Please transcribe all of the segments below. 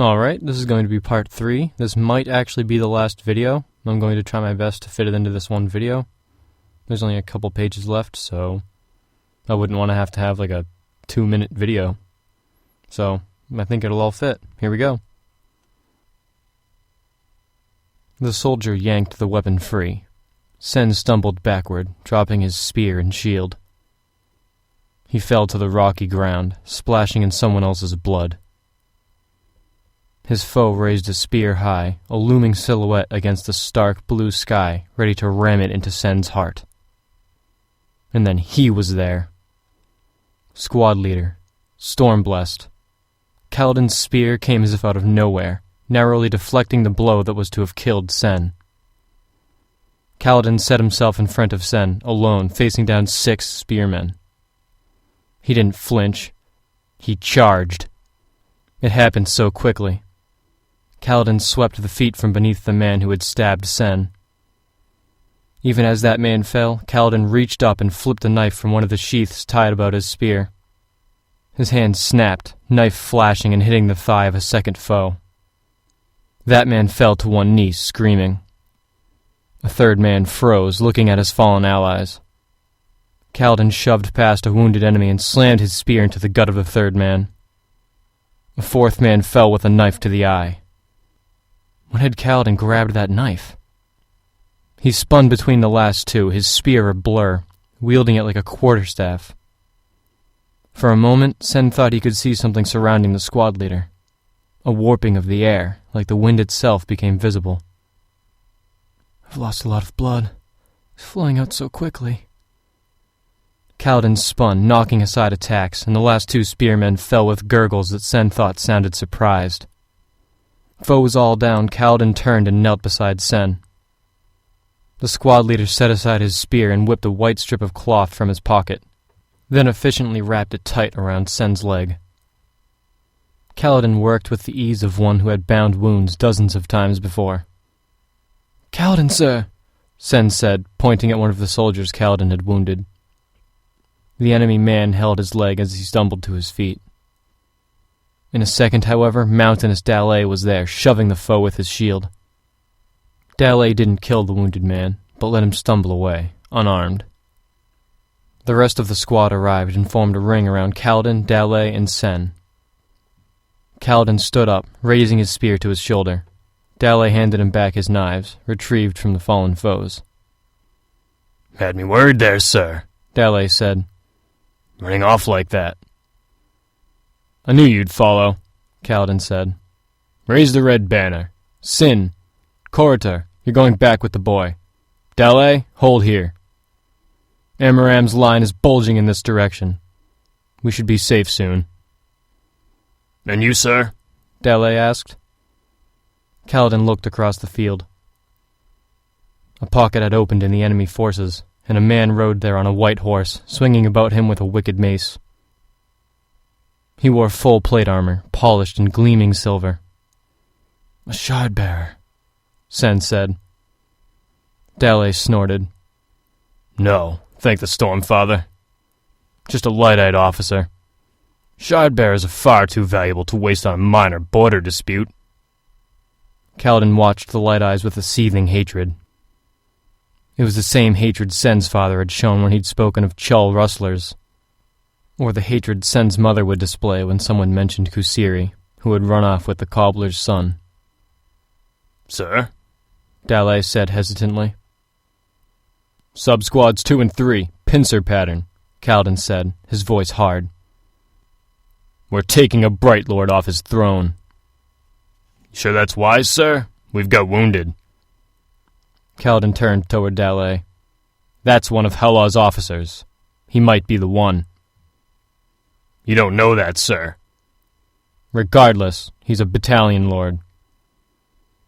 Alright, this is going to be part 3. This might actually be the last video. I'm going to try my best to fit it into this one video. There's only a couple pages left, so I wouldn't want to have like a 2-minute video. So, I think it'll all fit. Here we go. The soldier yanked the weapon free. Sen stumbled backward, dropping his spear and shield. He fell to the rocky ground, splashing in someone else's blood. His foe raised a spear high, a looming silhouette against the stark blue sky, ready to ram it into Sen's heart. And then he was there. Squad leader, Stormblessed. Kaladin's spear came as if out of nowhere, narrowly deflecting the blow that was to have killed Sen. Kaladin set himself in front of Sen, alone, facing down 6 spearmen. He didn't flinch. He charged. It happened so quickly. Kaladin swept the feet from beneath the man who had stabbed Sen. Even as that man fell, Kaladin reached up and flipped a knife from one of the sheaths tied about his spear. His hand snapped, knife flashing and hitting the thigh of a second foe. That man fell to one knee, screaming. A third man froze, looking at his fallen allies. Kaladin shoved past a wounded enemy and slammed his spear into the gut of the third man. A fourth man fell with a knife to the eye. When had Kaladin grabbed that knife? He spun between the last two, his spear a blur, wielding it like a quarterstaff. For a moment, Sen thought he could see something surrounding the squad leader. A warping of the air, like the wind itself, became visible. I've lost a lot of blood. It's flowing out so quickly. Kaladin spun, knocking aside attacks, and the last 2 spearmen fell with gurgles that Sen thought sounded surprised. Foes all down, Kaladin turned and knelt beside Sen. The squad leader set aside his spear and whipped a white strip of cloth from his pocket, then efficiently wrapped it tight around Sen's leg. Kaladin worked with the ease of one who had bound wounds dozens of times before. "Kaladin, sir," Sen said, pointing at one of the soldiers Kaladin had wounded. The enemy man held his leg as he stumbled to his feet. In a second, however, Mountainous Dallet was there, shoving the foe with his shield. Dallet didn't kill the wounded man, but let him stumble away, unarmed. The rest of the squad arrived and formed a ring around Kaladin, Dallet, and Sen. Kaladin stood up, raising his spear to his shoulder. Dallet handed him back his knives, retrieved from the fallen foes. "Had me worried there, sir," Dallet said. "Running off like that." "I knew you'd follow," Kaladin said. "Raise the red banner. Sin, Koritar, you're going back with the boy. Dallet, hold here. Amaram's line is bulging in this direction. We should be safe soon." "And you, sir?" Dallet asked. Kaladin looked across the field. A pocket had opened in the enemy forces, and a man rode there on a white horse, swinging about him with a wicked mace. He wore full plate armor, polished and gleaming silver. "A shard-bearer," Sen said. Dallet snorted. "No, thank the Stormfather. Just a light-eyed officer. Shard-bearers are far too valuable to waste on a minor border dispute." Kaladin watched the light eyes with a seething hatred. It was the same hatred Sen's father had shown when he'd spoken of Chull rustlers, or the hatred Sen's mother would display when someone mentioned Kusiri, who had run off with the cobbler's son. "Sir?" Dallet said hesitantly. "Sub-squads 2 and 3, pincer pattern," Kaladin said, his voice hard. "We're taking a Bright Lord off his throne." "Sure that's wise, sir? We've got wounded." Kaladin turned toward Dallet. "That's one of Helaw's officers. He might be the one." "You don't know that, sir." "Regardless, he's a battalion lord.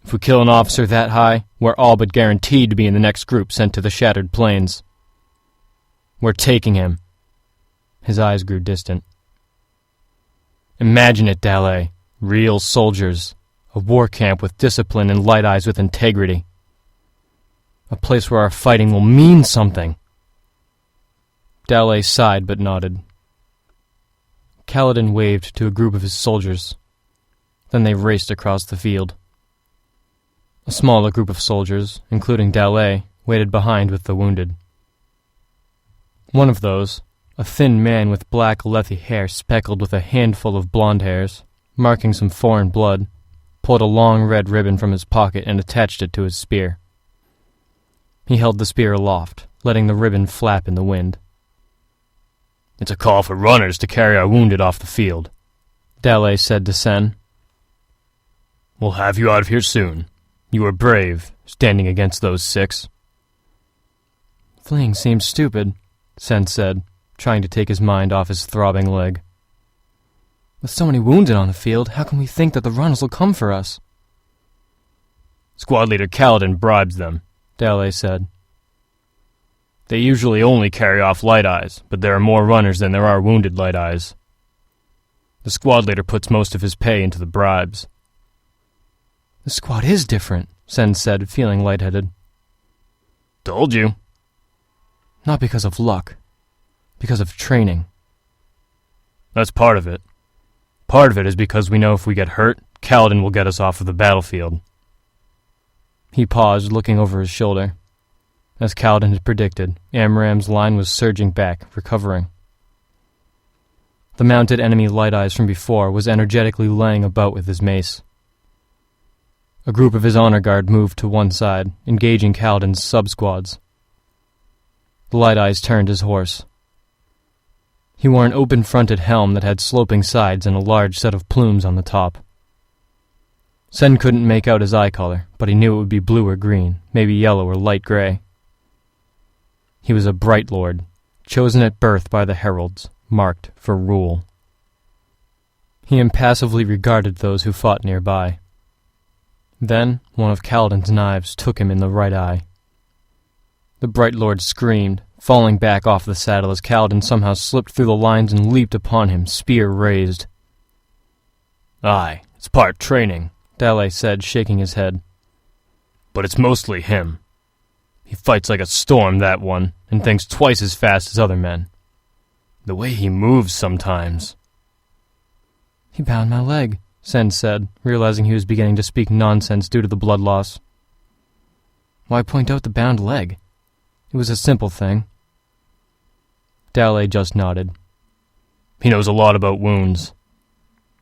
If we kill an officer that high, we're all but guaranteed to be in the next group sent to the Shattered Plains. We're taking him." His eyes grew distant. "Imagine it, Dallet. Real soldiers. A war camp with discipline and light eyes with integrity. A place where our fighting will mean something." Dallet sighed but nodded. Kaladin waved to a group of his soldiers. Then they raced across the field. A smaller group of soldiers, including Dallet, waited behind with the wounded. One of those, a thin man with black Lethe hair speckled with a handful of blonde hairs, marking some foreign blood, pulled a long red ribbon from his pocket and attached it to his spear. He held the spear aloft, letting the ribbon flap in the wind. "It's a call for runners to carry our wounded off the field," Dallet said to Sen. "We'll have you out of here soon. You were brave, standing against those 6. "Fleeing seems stupid," Sen said, trying to take his mind off his throbbing leg. "With so many wounded on the field, how can we think that the runners will come for us?" "Squad leader Kaladin bribes them," Dallet said. "They usually only carry off light eyes, but there are more runners than there are wounded light eyes. The squad leader puts most of his pay into the bribes." "The squad is different," Sen said, feeling lightheaded. "Told you." "Not because of luck. Because of training." "That's part of it. Part of it is because we know if we get hurt, Kaladin will get us off of the battlefield." He paused, looking over his shoulder. As Kaladin had predicted, Amram's line was surging back, recovering. The mounted enemy Light Eyes from before was energetically laying about with his mace. A group of his honor guard moved to one side, engaging Kaladin's sub-squads. The Light Eyes turned his horse. He wore an open-fronted helm that had sloping sides and a large set of plumes on the top. Sen couldn't make out his eye color, but he knew it would be blue or green, maybe yellow or light gray. He was a Bright Lord, chosen at birth by the heralds, marked for rule. He impassively regarded those who fought nearby. Then one of Kaladin's knives took him in the right eye. The Bright Lord screamed, falling back off the saddle as Kaladin somehow slipped through the lines and leaped upon him, spear raised. "Aye, it's part training," Dallet said, shaking his head. "But it's mostly him. He fights like a storm, that one, and thinks twice as fast as other men. The way he moves sometimes." "He bound my leg," Sen said, realizing he was beginning to speak nonsense due to the blood loss. "Why point out the bound leg? It was a simple thing." Dallet just nodded. "He knows a lot about wounds.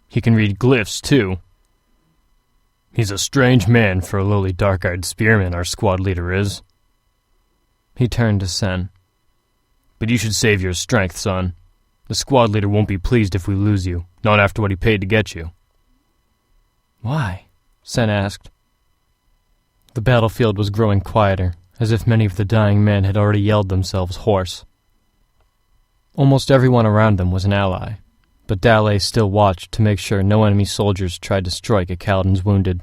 He can read glyphs, too. He's a strange man for a lowly dark-eyed spearman, our squad leader is." He turned to Sen. "But you should save your strength, son. The squad leader won't be pleased if we lose you, not after what he paid to get you." "Why?" Sen asked. The battlefield was growing quieter, as if many of the dying men had already yelled themselves hoarse. Almost everyone around them was an ally, but Dallet still watched to make sure no enemy soldiers tried to strike at Kaladin's wounded.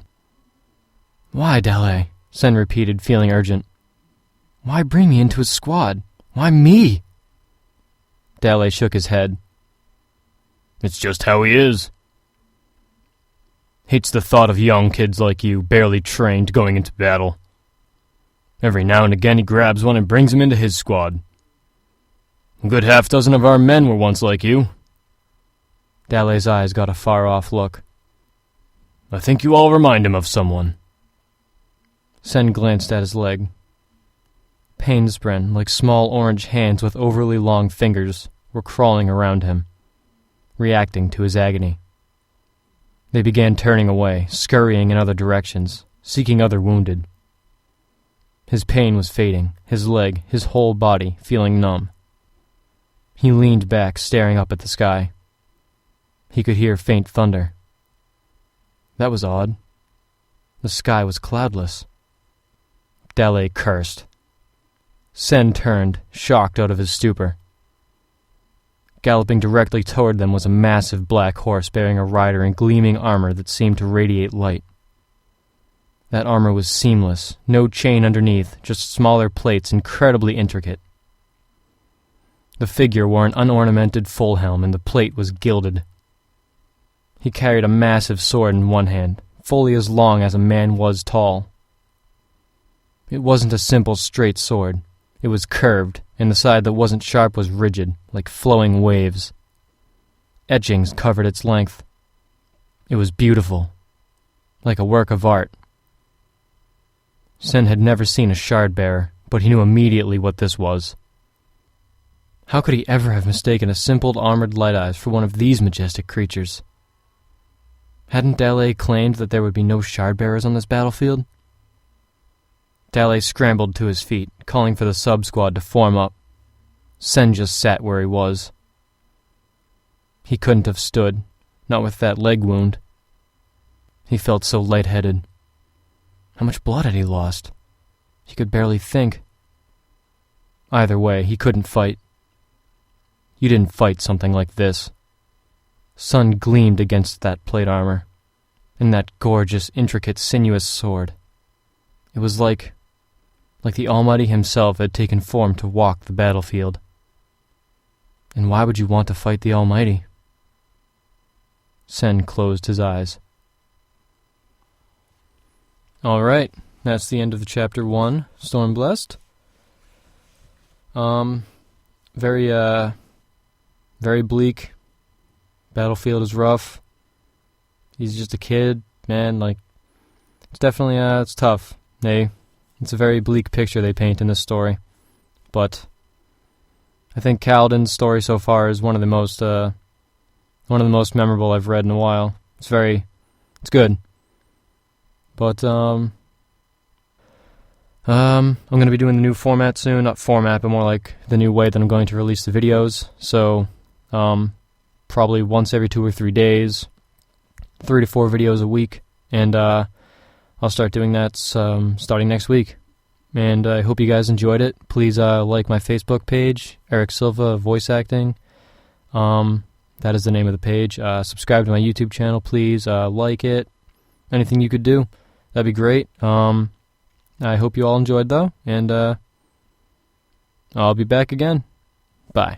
"Why, Dallet?" Sen repeated, feeling urgent. "Why bring me into his squad? Why me?" Dallet shook his head. "It's just how he is. Hates the thought of young kids like you, barely trained, going into battle. Every now and again he grabs one and brings him into his squad. A good half-dozen of our men were once like you." Dallet's eyes got a far-off look. "I think you all remind him of someone." Sen glanced at his leg. Painspren, like small orange hands with overly long fingers, were crawling around him, reacting to his agony. They began turning away, scurrying in other directions, seeking other wounded. His pain was fading, his leg, his whole body, feeling numb. He leaned back, staring up at the sky. He could hear faint thunder. That was odd. The sky was cloudless. Dallet cursed. Sen turned, shocked out of his stupor. Galloping directly toward them was a massive black horse bearing a rider in gleaming armor that seemed to radiate light. That armor was seamless, no chain underneath, just smaller plates, incredibly intricate. The figure wore an unornamented full helm, and the plate was gilded. He carried a massive sword in one hand, fully as long as a man was tall. It wasn't a simple straight sword. It was curved, and the side that wasn't sharp was rigid, like flowing waves. Etchings covered its length. It was beautiful, like a work of art. Sen had never seen a shard bearer, but he knew immediately what this was. How could he ever have mistaken a simple armored light eyes for one of these majestic creatures? Hadn't Dallé claimed that there would be no shard bearers on this battlefield? Dallé scrambled to his feet, calling for the sub-squad to form up. Sen just sat where he was. He couldn't have stood, not with that leg wound. He felt so lightheaded. How much blood had he lost? He could barely think. Either way, he couldn't fight. You didn't fight something like this. Sun gleamed against that plate armor, and that gorgeous, intricate, sinuous sword. It was like the Almighty himself had taken form to walk the battlefield. And why would you want to fight the Almighty? Sen closed his eyes. Alright, that's the end of the Chapter 1, Stormblessed. Very bleak. Battlefield is rough. He's just a kid, man, it's definitely, it's tough. It's a very bleak picture they paint in this story. But I think Kaladin's story so far is one of the most memorable I've read in a while. It's good. But, I'm going to be doing the new format soon. Not format, but more like the new way that I'm going to release the videos. So, probably once every 2 or 3 days, 3 to 4 videos a week. And, I'll start doing that starting next week. And I hope you guys enjoyed it. Please like my Facebook page, Eric Silva Voice Acting. That is the name of the page. Subscribe to my YouTube channel, please. Like it. Anything you could do, that'd be great. I hope you all enjoyed, though. And I'll be back again. Bye.